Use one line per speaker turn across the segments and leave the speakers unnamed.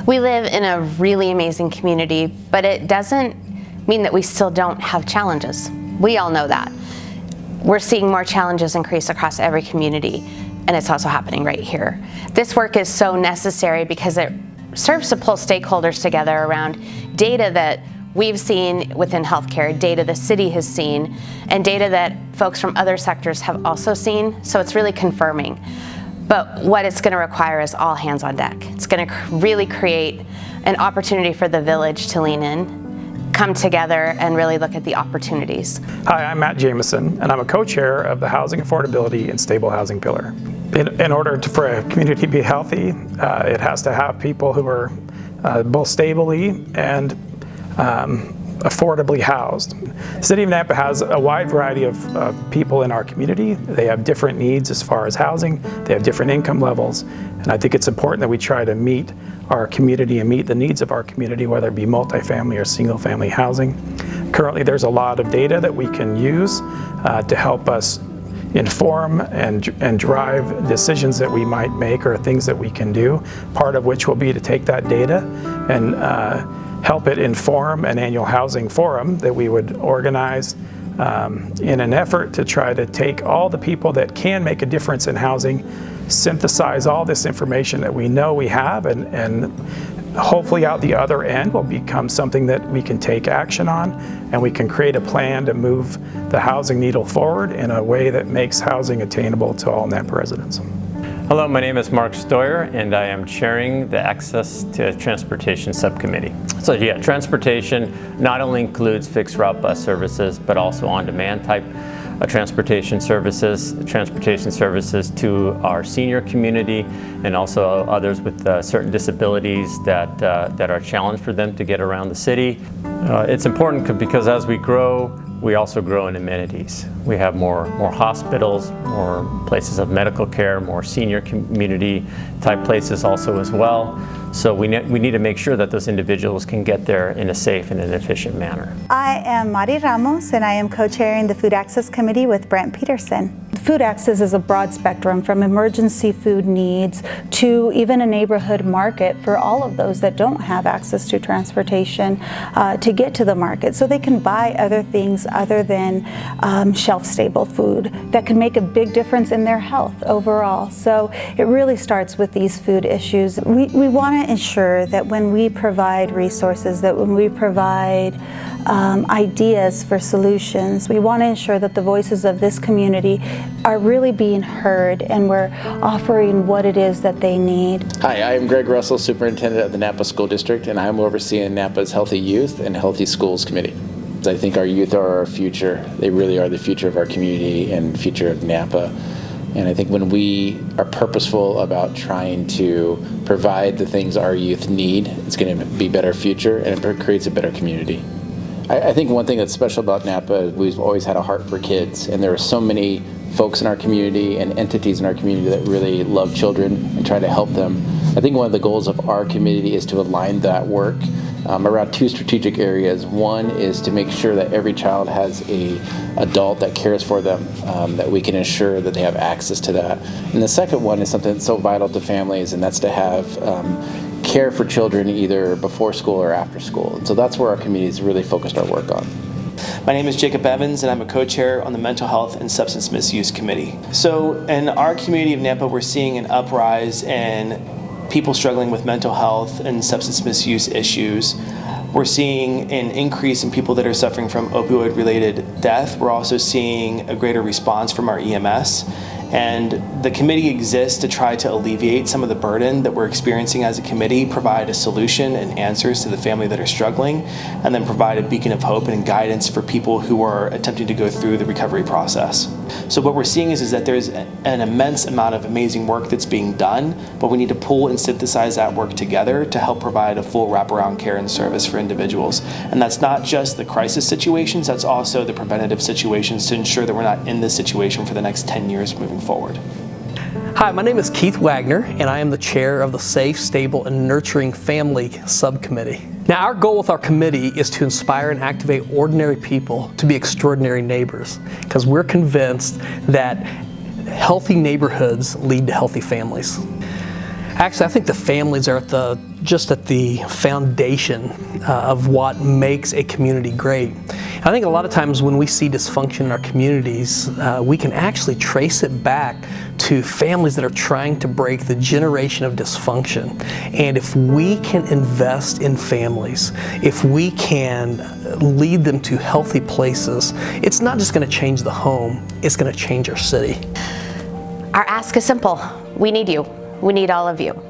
We live in a really amazing community, but it doesn't mean that we still don't have challenges. We all know that. We're seeing more challenges increase across every community, and it's also happening right here. This work is so necessary because it serves to pull stakeholders together around data that we've seen within healthcare, data the city has seen, and data that folks from other sectors have also seen, so it's really confirming. But what it's going to require is all hands on deck. It's going to really create an opportunity for the village to lean in, come together, and really look at the opportunities.
Hi, I'm Matt Jameson, and I'm a co-chair of the Housing Affordability and Stable Housing Pillar. In order for a community to be healthy, it has to have people who are both stably and affordably housed. The City of Nampa has a wide variety of people in our community. They have different needs as far as housing. They have different income levels, and I think it's important that we try to meet our community and meet the needs of our community, whether it be multifamily or single-family housing. Currently, there's a lot of data that we can use to help us inform and drive decisions that we might make or things that we can do, part of which will be to take that data and help it inform an annual housing forum that we would organize in an effort to try to take all the people that can make a difference in housing, synthesize all this information that we know we have, and hopefully out the other end will become something that we can take action on, and we can create a plan to move the housing needle forward in a way that makes housing attainable to all Nampa residents.
Hello, my name is Mark Stoyer, and I am chairing the Access to Transportation Subcommittee. So yeah, transportation not only includes fixed route bus services, but also on-demand type transportation services to our senior community, and also others with certain disabilities that are a challenge for them to get around the city. It's important because as we grow, we also grow in amenities. We have more hospitals, more places of medical care, more senior community type places also as well. So we need to make sure that those individuals can get there in a safe and an efficient manner.
I am Mari Ramos, and I am co-chairing the Food Access Committee with Brent Peterson. Food access is a broad spectrum, from emergency food needs to even a neighborhood market for all of those that don't have access to transportation to get to the market, so they can buy other things other than shelf-stable food that can make a big difference in their health overall. So it really starts with these food issues. We want to ensure that when we provide resources, that when we provide ideas for solutions, we want to ensure that the voices of this community are really being heard, and we're offering what it is that they need.
Hi, I am Greg Russell, Superintendent of the Nampa School District, and I'm overseeing Nampa's Healthy Youth and Healthy Schools Committee. I think our youth are our future. They really are the future of our community and future of Nampa. And I think when we are purposeful about trying to provide the things our youth need, it's going to be a better future, and it creates a better community. I think one thing that's special about Nampa is we've always had a heart for kids, and there are so many folks in our community and entities in our community that really love children and try to help them. I think one of the goals of our community is to align that work around two strategic areas. One is to make sure that every child has an adult that cares for them, that we can ensure that they have access to that. And the second one is something that's so vital to families, and that's to have care for children either before school or after school. And so that's where our community has really focused our work on.
My name is Jacob Evans, and I'm a co-chair on the Mental Health and Substance Misuse Committee. So in our community of Nampa, we're seeing an uprise in people struggling with mental health and substance misuse issues. We're seeing an increase in people that are suffering from opioid-related death. We're also seeing a greater response from our EMS. And the committee exists to try to alleviate some of the burden that we're experiencing as a committee, provide a solution and answers to the family that are struggling, and then provide a beacon of hope and guidance for people who are attempting to go through the recovery process. So what we're seeing is that there's an immense amount of amazing work that's being done, but we need to pull and synthesize that work together to help provide a full wraparound care and service for individuals. And that's not just the crisis situations, that's also the preventative situations to ensure that we're not in this situation for the next 10 years moving forward.
Hi, my name is Keith Wagner, and I am the chair of the Safe, Stable, and Nurturing Family Subcommittee. Now, our goal with our committee is to inspire and activate ordinary people to be extraordinary neighbors, because we're convinced that healthy neighborhoods lead to healthy families. Actually, I think the families are at the just at the foundation of what makes a community great. I think a lot of times when we see dysfunction in our communities, we can actually trace it back to families that are trying to break the generation of dysfunction. And if we can invest in families, if we can lead them to healthy places, it's not just going to change the home, it's going to change our city.
Our ask is simple. We need you. We need all of you.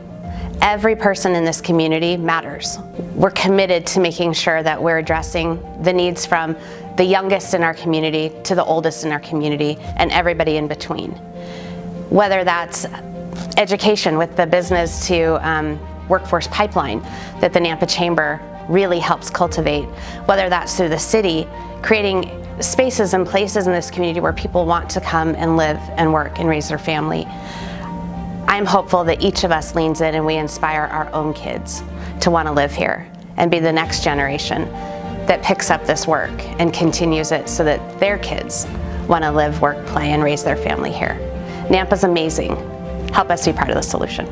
Every person in this community matters. We're committed to making sure that we're addressing the needs from the youngest in our community to the oldest in our community and everybody in between. Whether that's education with the business to workforce pipeline that the Nampa Chamber really helps cultivate, whether that's through the city, creating spaces and places in this community where people want to come and live and work and raise their family. I'm hopeful that each of us leans in and we inspire our own kids to want to live here and be the next generation that picks up this work and continues it so that their kids want to live, work, play, and raise their family here. Nampa's amazing. Help us be part of the solution.